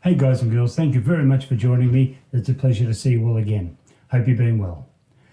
Hey guys and girls, thank you very much for joining me. It's a pleasure to see you all again. Hope you're doing well.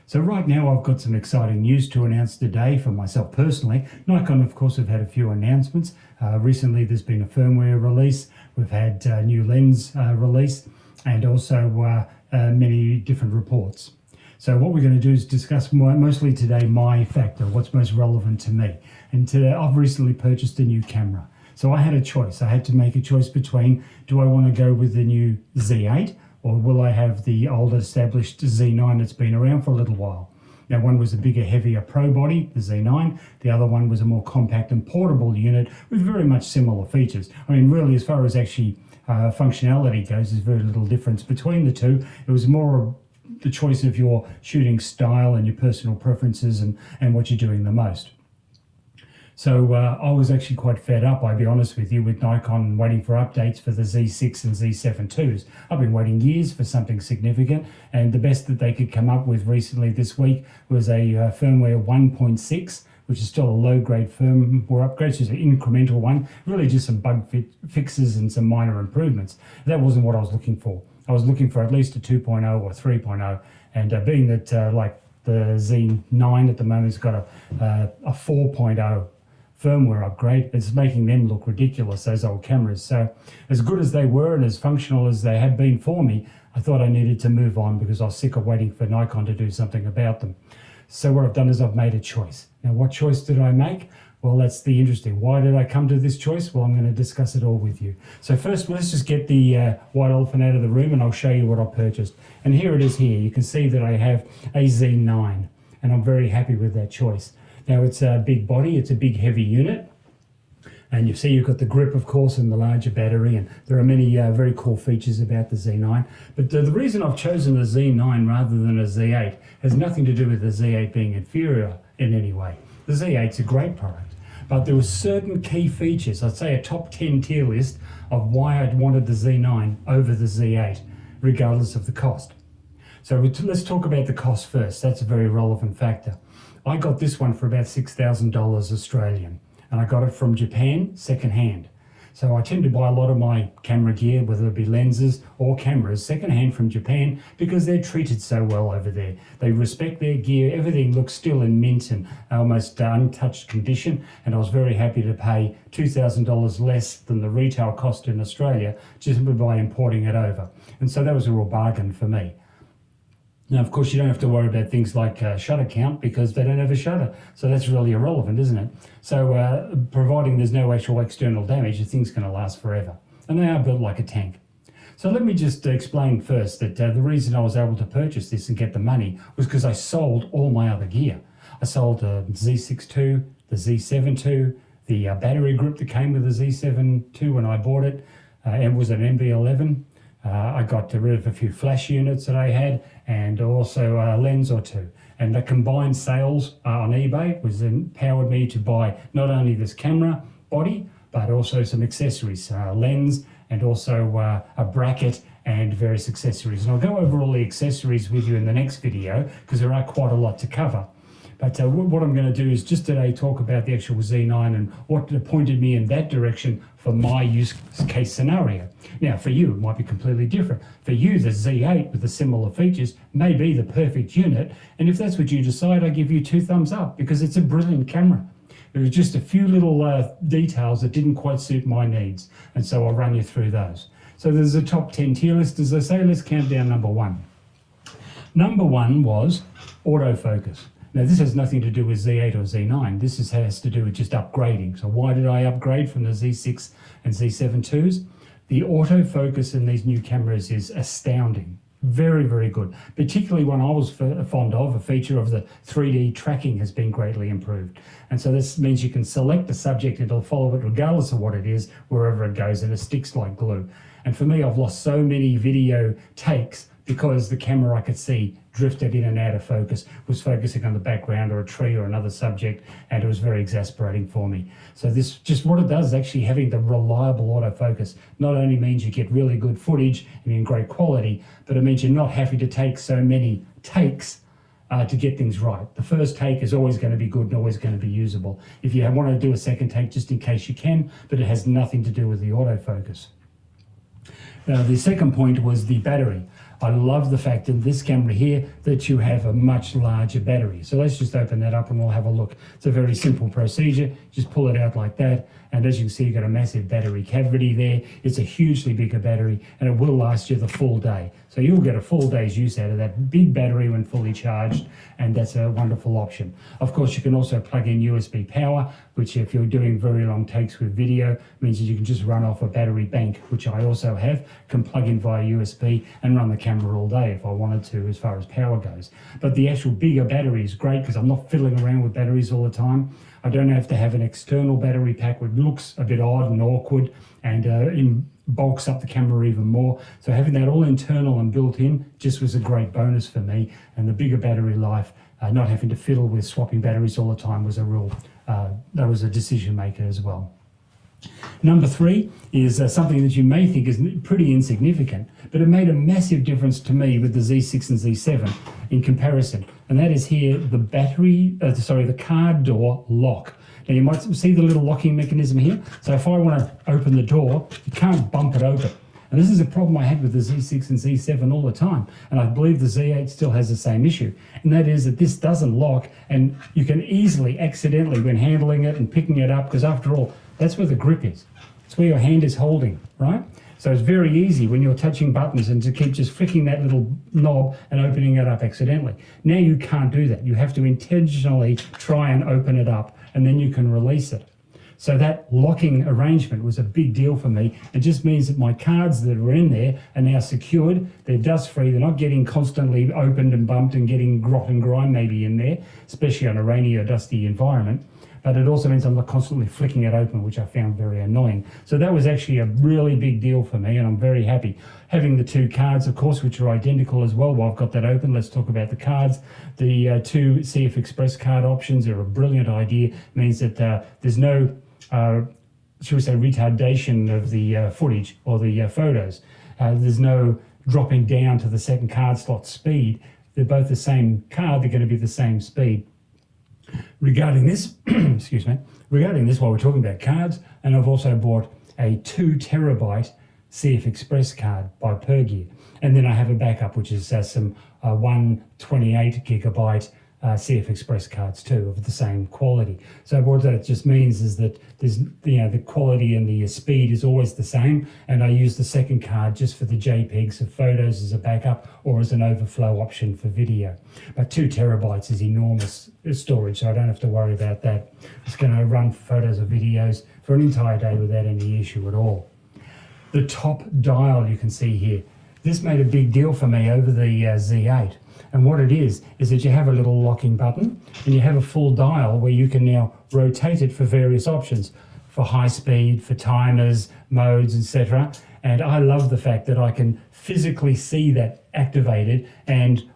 So right now I've got some exciting news to announce today for myself personally. Nikon, of course, have had a few announcements. Recently there's been a firmware release. We've had a new lens release and also many different reports. So what we're going to do is discuss mostly today my factor, what's most relevant to me. And today I've recently purchased a new camera. So I had a choice. I had to make a choice between, do I want to go with the new Z8 or will I have the old established Z9 that's been around for a little while? Now, one was a bigger, heavier pro body, the Z9. The other one was a more compact and portable unit with very much similar features. I mean, really, as far as actually functionality goes, there's very little difference between the two. It was more the choice of your shooting style and your personal preferences and what you're doing the most. So I was actually quite fed up, I'll be honest with you, with Nikon waiting for updates for the Z6 and Z7 IIs. I've been waiting years for something significant, and the best that they could come up with recently this week was a firmware 1.6, which is still a low-grade firmware upgrade, so it's an incremental one, really just some bug fixes and some minor improvements. That wasn't what I was looking for. I was looking for at least a 2.0 or 3.0, and being that like the Z9 at the moment has got a 4.0 firmware upgrade, it's making them look ridiculous, those old cameras. So as good as they were and as functional as they had been for me, I thought I needed to move on because I was sick of waiting for Nikon to do something about them. So what I've done is I've made a choice. Now, what choice did I make? Well, that's the interesting. Why did I come to this choice? Well, I'm going to discuss it all with you. So first, let's just get the white elephant out of the room and I'll show you what I purchased. And here it is here. You can see that I have a Z9 and I'm very happy with that choice. Now, it's a big body, it's a big heavy unit. And you see you've got the grip, of course, and the larger battery. And there are many very cool features about the Z9. But the reason I've chosen a Z9 rather than a Z8 has nothing to do with the Z8 being inferior in any way. The Z8's a great product. But there were certain key features, I'd say a top 10 tier list of why I'd wanted the Z9 over the Z8, regardless of the cost. So let's talk about the cost first. That's a very relevant factor. I got this one for about $6,000 Australian, and I got it from Japan secondhand. So I tend to buy a lot of my camera gear, whether it be lenses or cameras, secondhand from Japan because they're treated so well over there. They respect their gear, everything looks still in mint and almost untouched condition, and I was very happy to pay $2,000 less than the retail cost in Australia just by importing it over. And so that was a real bargain for me. Now, of course, you don't have to worry about things like shutter count because they don't have a shutter. So that's really irrelevant, isn't it? So providing there's no actual external damage, the thing's going to last forever. And they are built like a tank. So let me just explain first that the reason I was able to purchase this and get the money was because I sold all my other gear. I sold the Z6 II, the Z7 II, the battery grip that came with the Z7 II when I bought it. It was an MB11. I got rid of a few flash units that I had and also a lens or two. And the combined sales on eBay was empowered me to buy not only this camera body, but also some accessories, lens and also a bracket and various accessories. And I'll go over all the accessories with you in the next video because there are quite a lot to cover. But what I'm going to do is just today talk about the actual Z9 and what pointed me in that direction for my use case scenario. Now, for you, it might be completely different. For you, the Z8 with the similar features may be the perfect unit. And if that's what you decide, I give you 2 thumbs up because it's a brilliant camera. There are just a few little details that didn't quite suit my needs. And so I'll run you through those. So there's a top 10 tier list, as I say. Let's count down number 1. Number 1 was autofocus. Now, this has nothing to do with Z8 or Z9. This has to do with just upgrading. So why did I upgrade from the Z6 and Z7 IIs? The autofocus in these new cameras is astounding. Very, very good. Particularly one I was fond of, a feature of the 3D tracking has been greatly improved. And so this means you can select the subject, it'll follow it regardless of what it is, wherever it goes, and it sticks like glue. And for me, I've lost so many video takes because the camera I could see drifted in and out of focus, was focusing on the background or a tree or another subject, and it was very exasperating for me. So this, just what it does is actually having the reliable autofocus not only means you get really good footage and in great quality, but it means you're not having to take so many takes to get things right. The first take is always going to be good and always going to be usable. If you want to do a second take, just in case you can, but it has nothing to do with the autofocus. Now, the second point was the battery. I love the fact in this camera here that you have a much larger battery. So let's just open that up and we'll have a look. It's a very simple procedure. Just pull it out like that. And as you can see, you've got a massive battery cavity there. It's a hugely bigger battery and it will last you the full day. So you'll get a full day's use out of that big battery when fully charged, and that's a wonderful option. Of course, you can also plug in USB power, which if you're doing very long takes with video, means that you can just run off a battery bank, which I also have, can plug in via USB and run the camera all day if I wanted to as far as power goes. But the actual bigger battery is great because I'm not fiddling around with batteries all the time. I don't have to have an external battery pack which looks a bit odd and awkward and bulks up the camera even more. So having that all internal and built in just was a great bonus for me. And the bigger battery life, not having to fiddle with swapping batteries all the time was a real, that was a decision maker as well. Number 3 is something that you may think is pretty insignificant, but it made a massive difference to me with the Z6 and Z7 in comparison. And that is here, the card door lock. Now you might see the little locking mechanism here. So if I want to open the door, you can't bump it open. And this is a problem I had with the Z6 and Z7 all the time. And I believe the Z8 still has the same issue. And that is that this doesn't lock, and you can easily accidentally, when handling it and picking it up, because after all, that's where the grip is. It's where your hand is holding, right? So it's very easy when you're touching buttons and to keep just flicking that little knob and opening it up accidentally. Now you can't do that. You have to intentionally try and open it up, and then you can release it. So that locking arrangement was a big deal for me. It just means that my cards that were in there are now secured. They're dust free. They're not getting constantly opened and bumped and getting grot and grime maybe in there, especially on a rainy or dusty environment. But it also means I'm not constantly flicking it open, which I found very annoying. So that was actually a really big deal for me, and I'm very happy. Having the 2 cards, of course, which are identical as well. While I've got that open, let's talk about the cards. The 2 CF Express card options are a brilliant idea. It means that there's no, shall we say, retardation of the footage or the photos. There's no dropping down to the second card slot speed. They're both the same card. They're going to be the same speed. Regarding this, regarding this, while we're talking about cards, and I've also bought a 2 terabyte CF Express card by Pergear. And then I have a backup, which is some 128 gigabyte CF Express cards too, of the same quality. So what that just means is that there's, the quality and the speed is always the same, and I use the second card just for the JPEGs of photos as a backup or as an overflow option for video. But 2 terabytes is enormous storage, so I don't have to worry about that. It's going to run photos or videos for an entire day without any issue at all. The top dial you can see here, this made a big deal for me over the Z8. And what it is that you have a little locking button and you have a full dial where you can now rotate it for various options, for high speed, for timers, modes, etc. And I love the fact that I can physically see that activated, and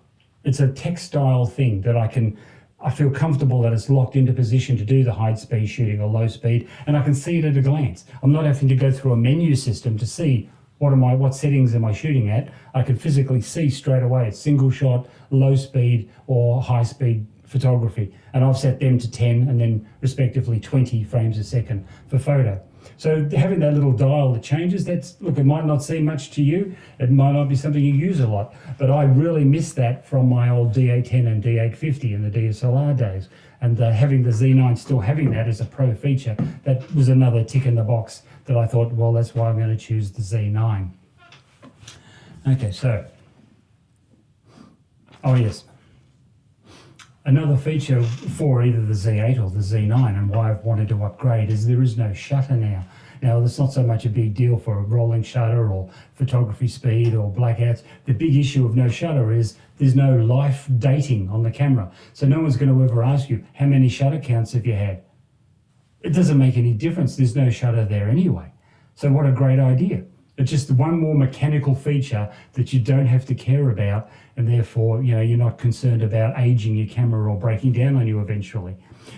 it's a textile thing that I feel comfortable that it's locked into position to do the high speed shooting or low speed, and I can see it at a glance. I'm not having to go through a menu system to see what settings am I shooting at. I can physically see straight away it's single shot, low speed or high speed photography. And I've set them to 10 and then respectively 20 frames a second for photo. So having that little dial that changes, look, it might not seem much to you. It might not be something you use a lot, but I really miss that from my old D810 and D850 in the DSLR days. And having the Z9 still having that as a pro feature, that was another tick in the box that I thought, well, that's why I'm going to choose the Z9. Okay, so, oh yes. Another feature for either the Z8 or the Z9, and why I've wanted to upgrade, is there is no shutter now. Now, that's not so much a big deal for a rolling shutter or photography speed or blackouts. The big issue of no shutter is there's no life dating on the camera. So no one's going to ever ask you, how many shutter counts have you had? It doesn't make any difference. There's no shutter there anyway. So what a great idea. It's just one more mechanical feature that you don't have to care about, and therefore, you're not concerned about aging your camera or breaking down on you eventually.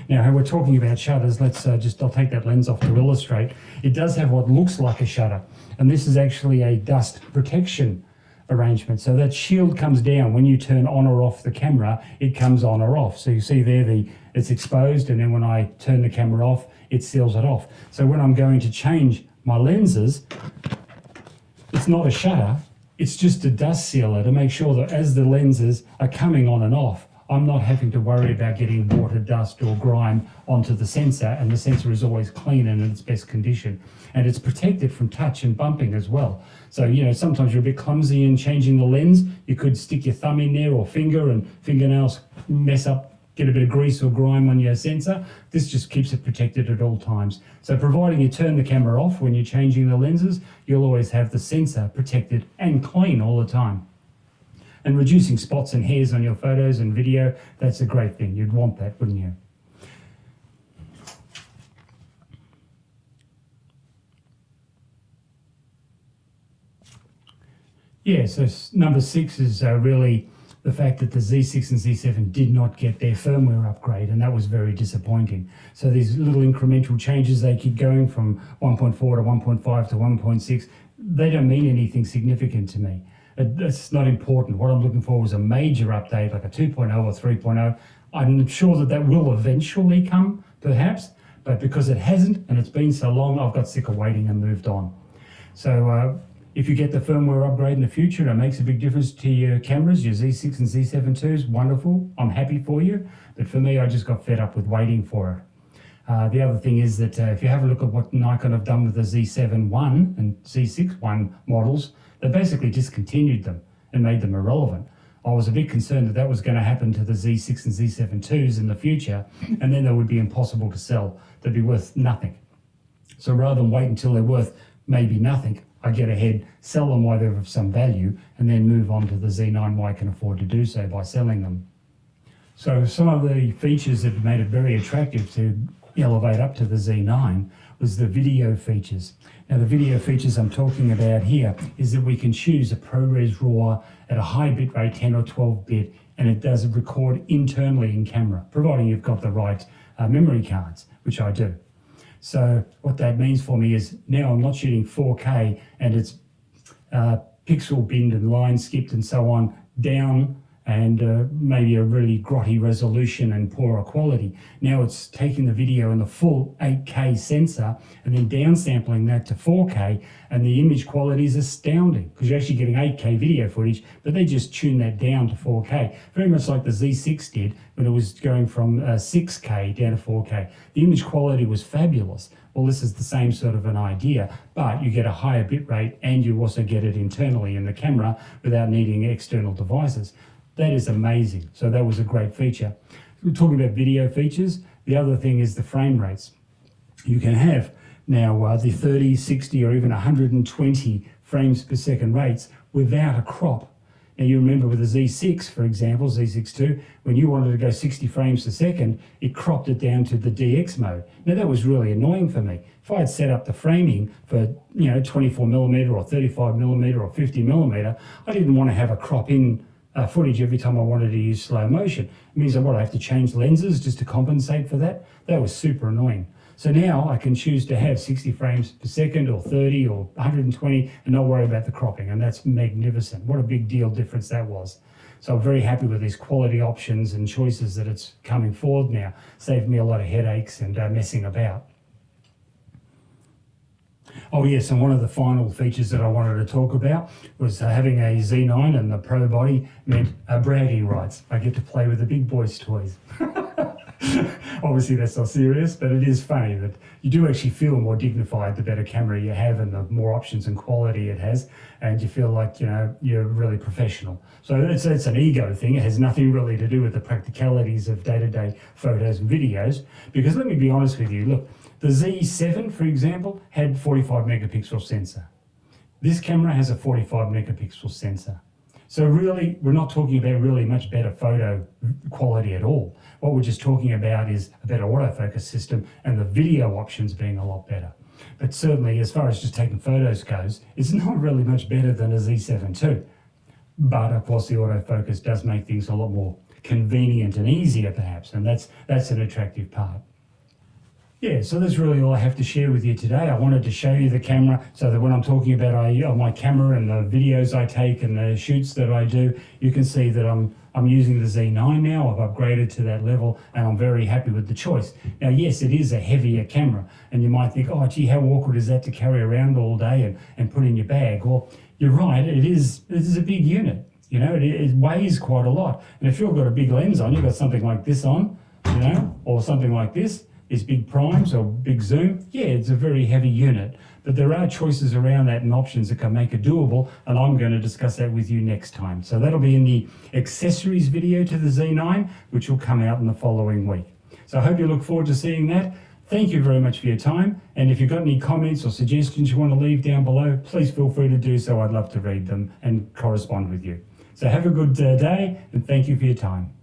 Now, how we're talking about shutters, I'll take that lens off to illustrate. It does have what looks like a shutter, and this is actually a dust protection arrangement. So that shield comes down when you turn on or off the camera, it comes on or off. So you see there, it's exposed, and then when I turn the camera off, it seals it off. So when I'm going to change my lenses, it's not a shutter, it's just a dust sealer to make sure that as the lenses are coming on and off, I'm not having to worry about getting water, dust or grime onto the sensor, and the sensor is always clean and in its best condition. And it's protected from touch and bumping as well. So, sometimes you're a bit clumsy in changing the lens. You could stick your thumb in there or finger, and fingernails mess up, get a bit of grease or grime on your sensor. This just keeps it protected at all times. So providing you turn the camera off when you're changing the lenses, you'll always have the sensor protected and clean all the time. And reducing spots and hairs on your photos and video, that's a great thing. You'd want that, wouldn't you? Yeah, so number 6 is really the fact that the Z6 and Z7 did not get their firmware upgrade, and that was very disappointing. So these little incremental changes, they keep going from 1.4 to 1.5 to 1.6. They don't mean anything significant to me. That's not important. What I'm looking for was a major update, like a 2.0 or 3.0. I'm sure that will eventually come, perhaps, but because it hasn't and it's been so long, I've got sick of waiting and moved on. So if you get the firmware upgrade in the future and it makes a big difference to your cameras, your Z6 and Z7 IIs, wonderful. I'm happy for you. But for me, I just got fed up with waiting for it. The other thing is that if you have a look at what Nikon have done with the Z7 I and Z6 I models, they basically discontinued them and made them irrelevant. I was a bit concerned that was going to happen to the Z6 and Z7 IIs in the future, and then they would be impossible to sell. They'd be worth nothing. So rather than wait until they're worth maybe nothing, I get ahead, sell them while they're of some value, and then move on to the Z9 while I can afford to do so by selling them. So some of the features that made it very attractive to elevate up to the Z9 was the video features. Now the video features I'm talking about here is that we can choose a ProRes RAW at a high bitrate, 10 or 12 bit, and it does record internally in camera, providing you've got the right memory cards, which I do. So what that means for me is now I'm not shooting 4K and it's pixel binned and line skipped and so on down, and maybe a really grotty resolution and poorer quality. Now it's taking the video in the full 8K sensor and then downsampling that to 4K, and the image quality is astounding because you're actually getting 8K video footage, but they just tune that down to 4K, very much like the Z6 did when it was going from 6K down to 4K. The image quality was fabulous. Well, this is the same sort of an idea, but you get a higher bit rate and you also get it internally in the camera without needing external devices. That is amazing. So that was a great feature. We're talking about video features. The other thing is the frame rates. You can have now the 30, 60 or even 120 frames per second rates without a crop. Now you remember with the Z6, for example, Z6 II, when you wanted to go 60 frames a second, it cropped it down to the DX mode. Now that was really annoying for me. If I had set up the framing for 24mm or 35mm or 50mm, I didn't want to have a crop in footage every time I wanted to use slow motion. It means that I have to change lenses just to compensate for that. That was super annoying. So now I can choose to have 60 frames per second or 30 or 120 and not worry about the cropping, and that's magnificent. What a big deal difference that was. So I'm very happy with these quality options and choices that it's coming forward now. Saved me a lot of headaches and messing about. Oh yes, and one of the final features that I wanted to talk about was having a Z9 and the Pro body meant bragging rights. I get to play with the big boys' toys. Obviously that's not serious, but it is funny that you do actually feel more dignified the better camera you have and the more options and quality it has, and you feel like you're really professional. So it's an ego thing. It has nothing really to do with the practicalities of day-to-day photos and videos, because let me be honest with you, look, the Z7, for example, had 45 megapixel sensor. This camera has a 45 megapixel sensor. So really, we're not talking about really much better photo quality at all. What we're just talking about is a better autofocus system and the video options being a lot better. But certainly, as far as just taking photos goes, it's not really much better than a Z7 II. But of course, the autofocus does make things a lot more convenient and easier perhaps, and that's an attractive part. Yeah, so that's really all I have to share with you today. I wanted to show you the camera so that when I'm talking about my camera and the videos I take and the shoots that I do, you can see that I'm using the Z9 now. I've upgraded to that level and I'm very happy with the choice. Now, yes, it is a heavier camera and you might think, oh, gee, how awkward is that to carry around all day and put in your bag? Well, you're right, it is a big unit. You know, it weighs quite a lot. And if you've got a big lens on, you've got something like this on, you know, or something like this big primes or big zoom, yeah, it's a very heavy unit. But there are choices around that and options that can make it doable, and I'm going to discuss that with you next time. So that'll be in the accessories video to the Z9, which will come out in the following week. So I hope you look forward to seeing that. Thank you very much for your time. And if you've got any comments or suggestions you want to leave down below, please feel free to do so. I'd love to read them and correspond with you. So have a good day, and thank you for your time.